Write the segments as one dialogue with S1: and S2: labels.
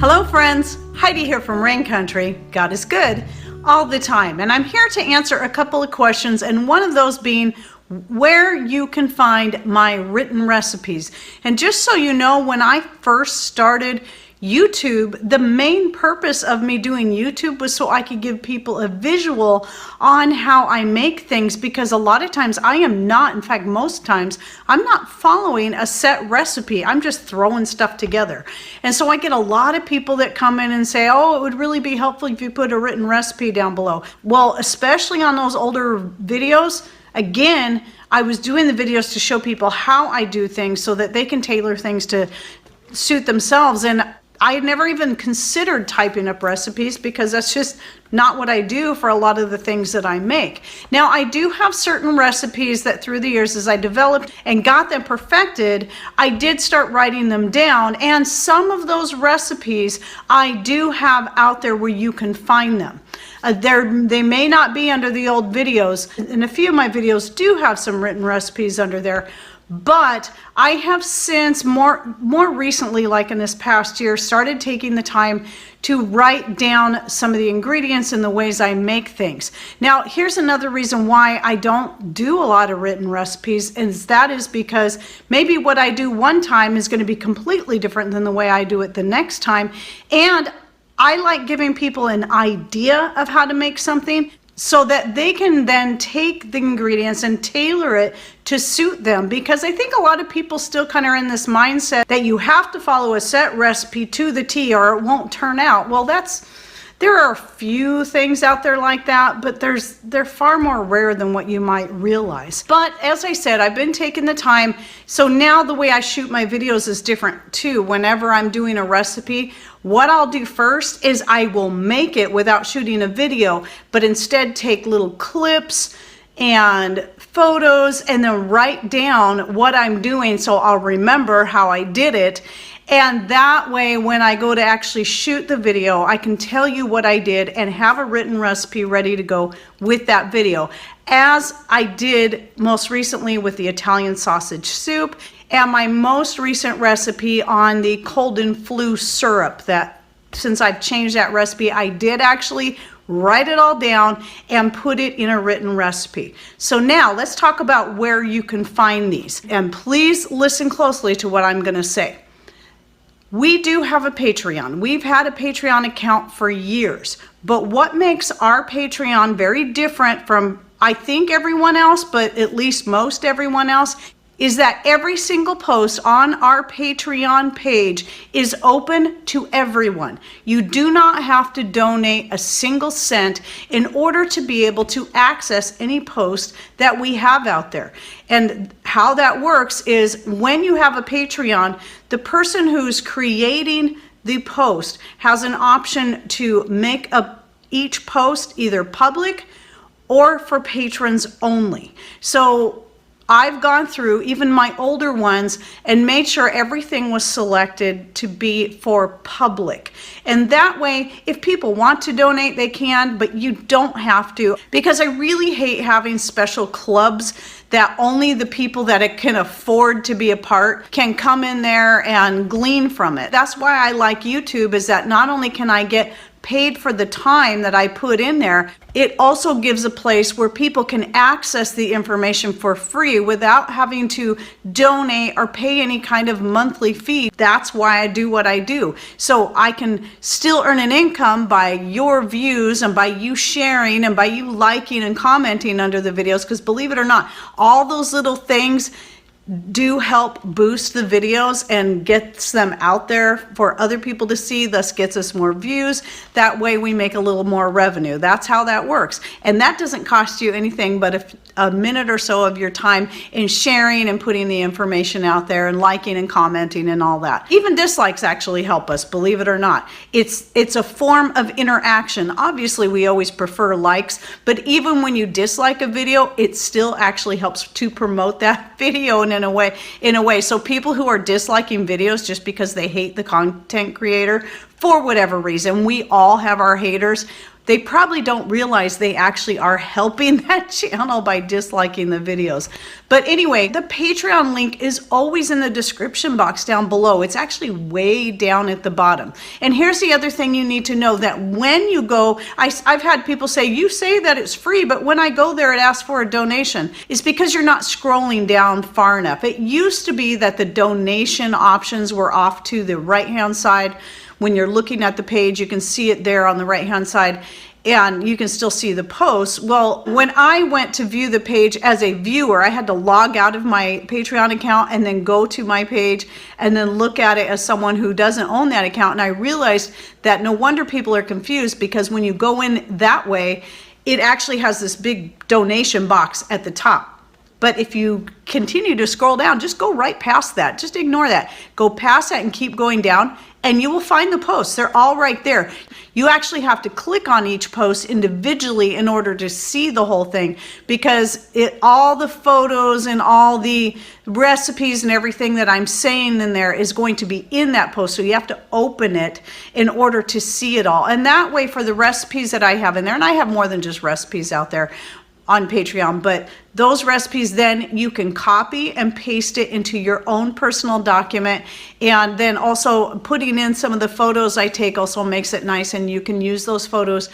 S1: Hello friends, Heidi here from Rain Country. God is good all the time, and I'm here to answer a couple of questions, and one of those being where you can find my written recipes. And just so you know, when I first started YouTube, the main purpose of me doing YouTube was so I could give people a visual on how I make things, because a lot of times I am not, in fact most times, I'm not following a set recipe. I'm just throwing stuff together. And so I get a lot of people that come in and say, oh, it would really be helpful if you put a written recipe down below. Well, especially on those older videos, again, I was doing the videos to show people how I do things so that they can tailor things to suit themselves. And I had never even considered typing up recipes because that's just not what I do for a lot of the things that I make. Now, I do have certain recipes that through the years, as I developed and got them perfected, I did start writing them down, and some of those recipes I do have out there where you can find them. They may not be under the old videos, and a few of my videos do have some written recipes under there. But I have since, more recently, like in this past year, started taking the time to write down some of the ingredients and the ways I make things. Now, here's another reason why I don't do a lot of written recipes, and that is because maybe what I do one time is going to be completely different than the way I do it the next time. And I like giving people an idea of how to make something, so that they can then take the ingredients and tailor it to suit them. Because I think a lot of people still kind of are in this mindset that you have to follow a set recipe to the T or it won't turn out. Well, there are a few things out there like that, but they're far more rare than what you might realize. But as I said, I've been taking the time, so now the way I shoot my videos is different too. Whenever I'm doing a recipe, what I'll do first is I will make it without shooting a video, but instead take little clips and photos and then write down what I'm doing so I'll remember how I did it. And that way, when I go to actually shoot the video, I can tell you what I did and have a written recipe ready to go with that video, as I did most recently with the Italian sausage soup and my most recent recipe on the cold and flu syrup. That, since I've changed that recipe, I did actually write it all down and put it in a written recipe. So now let's talk about where you can find these. And please listen closely to what I'm going to say. We do have a Patreon. We've had a Patreon account for years, but what makes our Patreon very different from, I think, everyone else, but at least most everyone else, is that every single post on our Patreon page is open to everyone. You do not have to donate a single cent in order to be able to access any post that we have out there. And how that works is, when you have a Patreon, the person who's creating the post has an option to make each post either public or for patrons only. So I've gone through even my older ones and made sure everything was selected to be for public. And that way, if people want to donate, they can, but you don't have to. Because I really hate having special clubs that only the people that can afford to be a part can come in there and glean from it. That's why I like YouTube, is that not only can I get paid for the time that I put in there, it also gives a place where people can access the information for free without having to donate or pay any kind of monthly fee. That's why I do what I do. So I can still earn an income by your views and by you sharing and by you liking and commenting under the videos, because believe it or not, all those little things do help boost the videos and gets them out there for other people to see, thus gets us more views. That way we make a little more revenue. That's how that works. And that doesn't cost you anything but a minute or so of your time in sharing and putting the information out there and liking and commenting and all that. Even dislikes actually help us, believe it or not. It's a form of interaction. Obviously we always prefer likes, but even when you dislike a video, it still actually helps to promote that video in a way. So people who are disliking videos just because they hate the content creator, for whatever reason, we all have our haters. they probably don't realize they actually are helping that channel by disliking the videos. But anyway, the Patreon link is always in the description box down below. It's actually way down at the bottom. And here's the other thing you need to know, that when you go, I've had people say, you say that it's free, but when I go there it asks for a donation. It's because you're not scrolling down far enough. It used to be that the donation options were off to the right-hand side. When you're looking at the page, you can see it there on the right-hand side, and you can still see the posts. Well, when I went to view the page as a viewer, I had to log out of my Patreon account and then go to my page and then look at it as someone who doesn't own that account. And I realized that no wonder people are confused, because when you go in that way, it actually has this big donation box at the top. But if you continue to scroll down, just go right past that. Just ignore that. Go past that and keep going down, and you will find the posts. They're all right there. You actually have to click on each post individually in order to see the whole thing, because all the photos and all the recipes and everything that I'm saying in there is going to be in that post. So you have to open it in order to see it all. And that way, for the recipes that I have in there, and I have more than just recipes out there on Patreon, but those recipes, then you can copy and paste it into your own personal document. And then also putting in some of the photos I take also makes it nice, and you can use those photos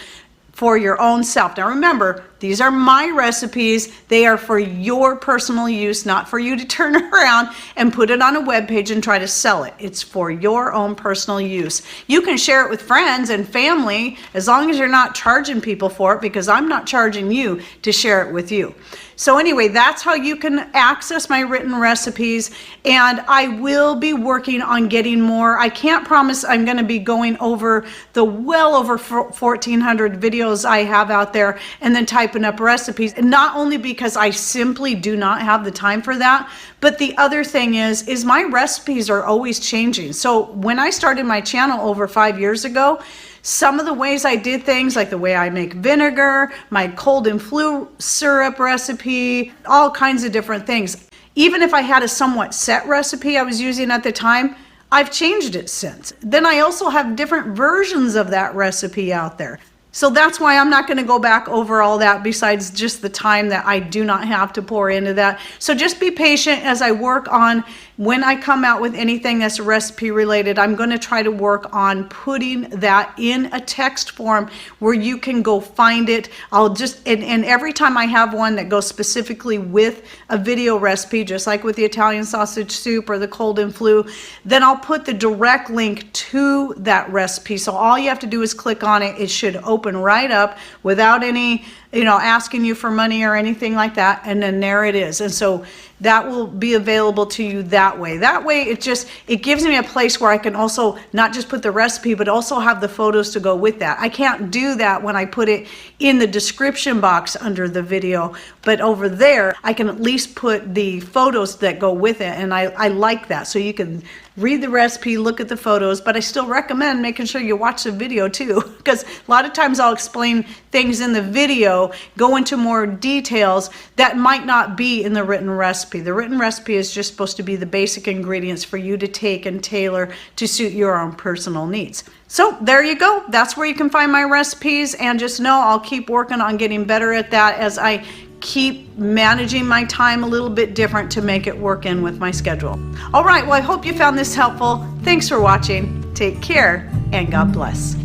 S1: for your own self. Now remember, these are my recipes. They are for your personal use, not for you to turn around and put it on a web page and try to sell it. It's for your own personal use. You can share it with friends and family as long as you're not charging people for it, because I'm not charging you to share it with you. So anyway, that's how you can access my written recipes, and I will be working on getting more. I can't promise I'm going to be going over the well over 1,400 videos I have out there and then typing up recipes, not only because I simply do not have the time for that, but the other thing is my recipes are always changing. So when I started my channel over 5 years ago, some of the ways I did things, like the way I make vinegar, my cold and flu syrup recipe, all kinds of different things. Even if I had a somewhat set recipe I was using at the time, I've changed it since. Then I also have different versions of that recipe out there. So that's why I'm not going to go back over all that, besides just the time that I do not have to pour into that. So just be patient as I work on, when I come out with anything that's recipe related, I'm going to try to work on putting that in a text form where you can go find it. I'll just, and every time I have one that goes specifically with a video recipe, just like with the Italian sausage soup or the cold and flu, then I'll put the direct link to that recipe. So all you have to do is click on it. It should open right up without any, asking you for money or anything like that. And then there it is. And so that will be available to you that way. That way it gives me a place where I can also not just put the recipe, but also have the photos to go with that. I can't do that when I put it in the description box under the video, but over there I can at least put the photos that go with it. And I like that. So you can read the recipe, look at the photos, but I still recommend making sure you watch the video too, because a lot of times I'll explain things in the video, go into more details that might not be in the written recipe. The written recipe is just supposed to be the basic ingredients for you to take and tailor to suit your own personal needs. So there you go. That's where you can find my recipes, and just know I'll keep working on getting better at that as I keep managing my time a little bit different to make it work in with my schedule. All right, well, I hope you found this helpful. Thanks for watching. Take care, and God bless.